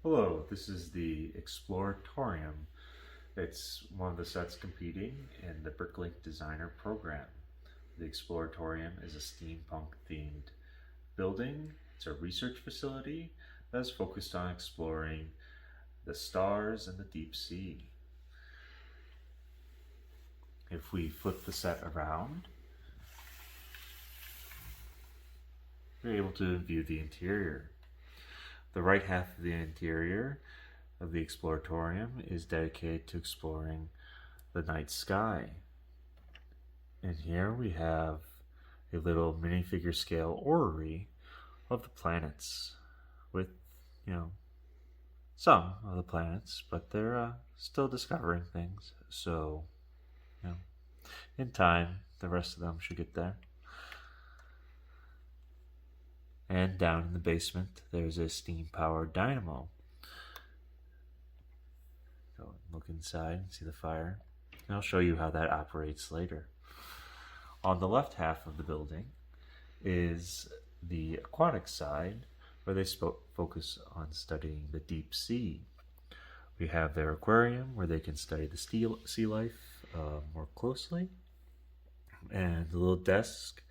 Hello, this is the Exploratorium. It's one of the sets competing in the BrickLink Designer program. The Exploratorium is a steampunk themed building. It's a research facility that is focused on exploring the stars and the deep sea. If we flip the set around, we're able to view the interior. The right half of the interior of the Exploratorium is dedicated to exploring the night sky. And here we have a little minifigure scale orrery of the planets with, some of the planets, but they're still discovering things. So, in time, the rest of them should get there. And down in the basement, there's a steam-powered dynamo. Go and look inside and see the fire. And I'll show you how that operates later. On the left half of the building is the aquatic side, where they focus on studying the deep sea. We have their aquarium, where they can study the sea life more closely, and the little desk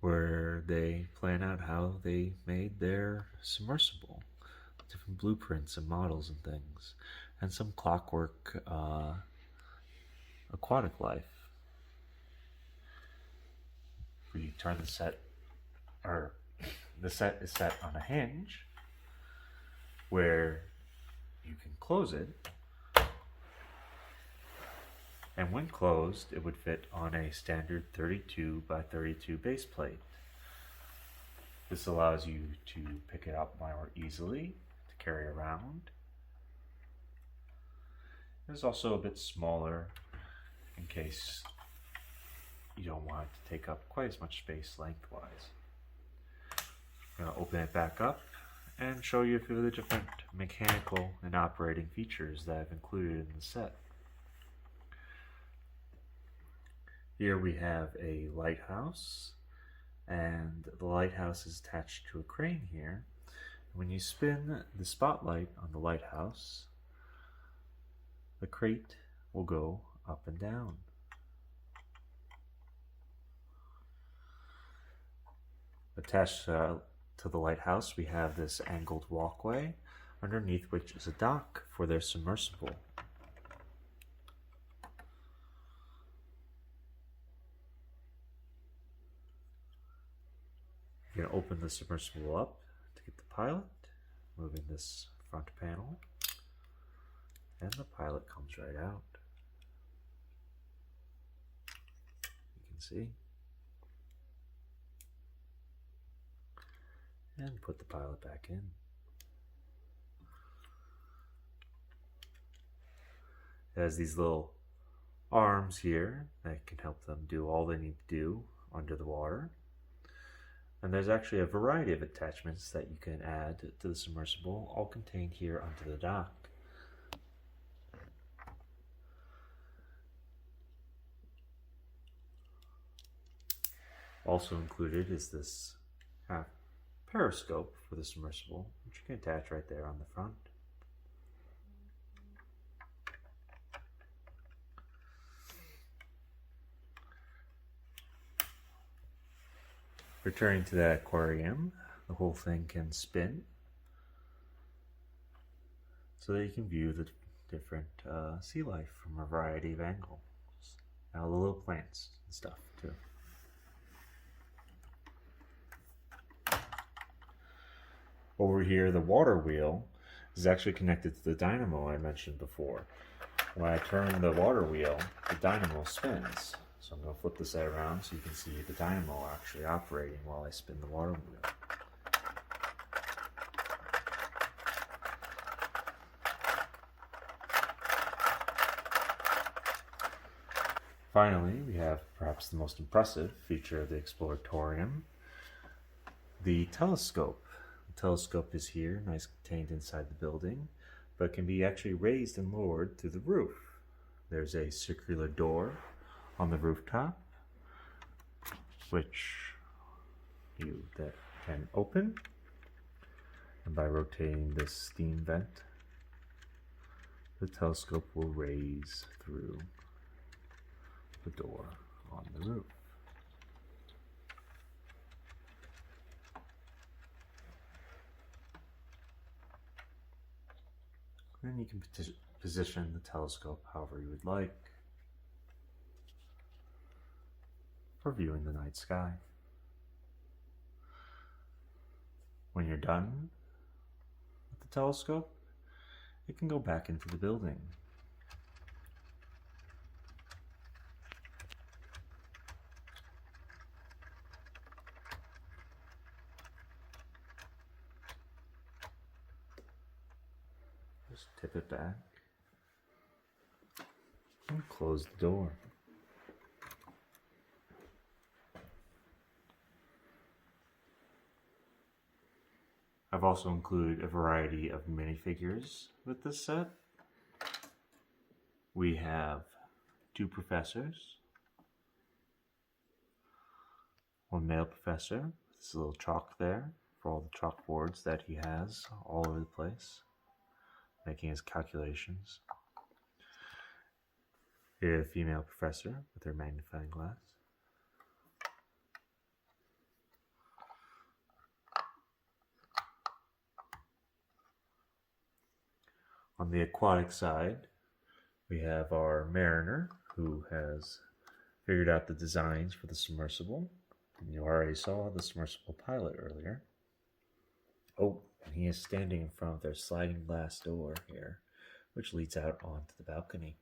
where they plan out how they made their submersible, different blueprints and models and things, and some clockwork aquatic life. If we turn the set is set on a hinge where you can close it, and when closed, it would fit on a standard 32 by 32 base plate. This allows you to pick it up more easily to carry around. It's also a bit smaller in case you don't want it to take up quite as much space lengthwise. I'm going to open it back up and show you a few of the different mechanical and operating features that I've included in the set. Here we have a lighthouse, and the lighthouse is attached to a crane here. When you spin the spotlight on the lighthouse, the crate will go up and down. Attached to the lighthouse, we have this angled walkway, underneath which is a dock for their submersible. You're going to open the submersible up to get the pilot, moving this front panel, and the pilot comes right out. You can see. And put the pilot back in. It has these little arms here that can help them do all they need to do under the water. And there's actually a variety of attachments that you can add to the submersible, all contained here onto the dock. Also included is this periscope for the submersible, which you can attach right there on the front. Returning to that aquarium, the whole thing can spin so that you can view the different sea life from a variety of angles. Now the little plants and stuff too. Over here, the water wheel is actually connected to the dynamo I mentioned before. When I turn the water wheel, the dynamo spins. So I'm going to flip this around so you can see the dynamo actually operating while I spin the water wheel. Finally, we have perhaps the most impressive feature of the Exploratorium, the telescope. The telescope is here, nice contained inside the building, but can be actually raised and lowered through the roof. There's a circular door on the rooftop, which that can open, And by rotating this steam vent, the telescope will raise through the door on the roof. Then you can position the telescope however you would like for viewing the night sky. When you're done with the telescope, it can go back into the building. Just tip it back and close the door. I've also included a variety of minifigures with this set. We have 2 professors, one male professor with this little chalk there for all the chalkboards that he has all over the place, making his calculations. A female professor with her magnifying glass. On the aquatic side, we have our mariner who has figured out the designs for the submersible. And you already saw the submersible pilot earlier. Oh, and he is standing in front of their sliding glass door here, which leads out onto the balcony.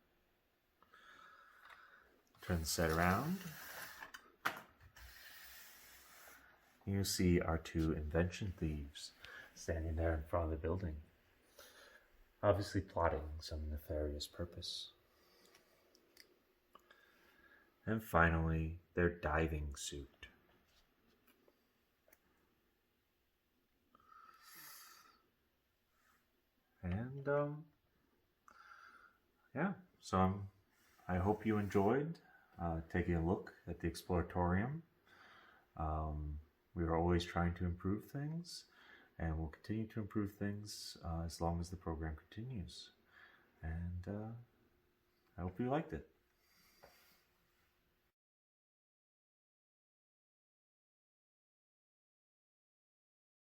Turn the set around. You see our 2 invention thieves standing there in front of the building, obviously plotting some nefarious purpose. And finally, their diving suit. And yeah, so I hope you enjoyed taking a look at the Exploratorium. We are always trying to improve things, and we'll continue to improve things as long as the program continues. And I hope you liked it.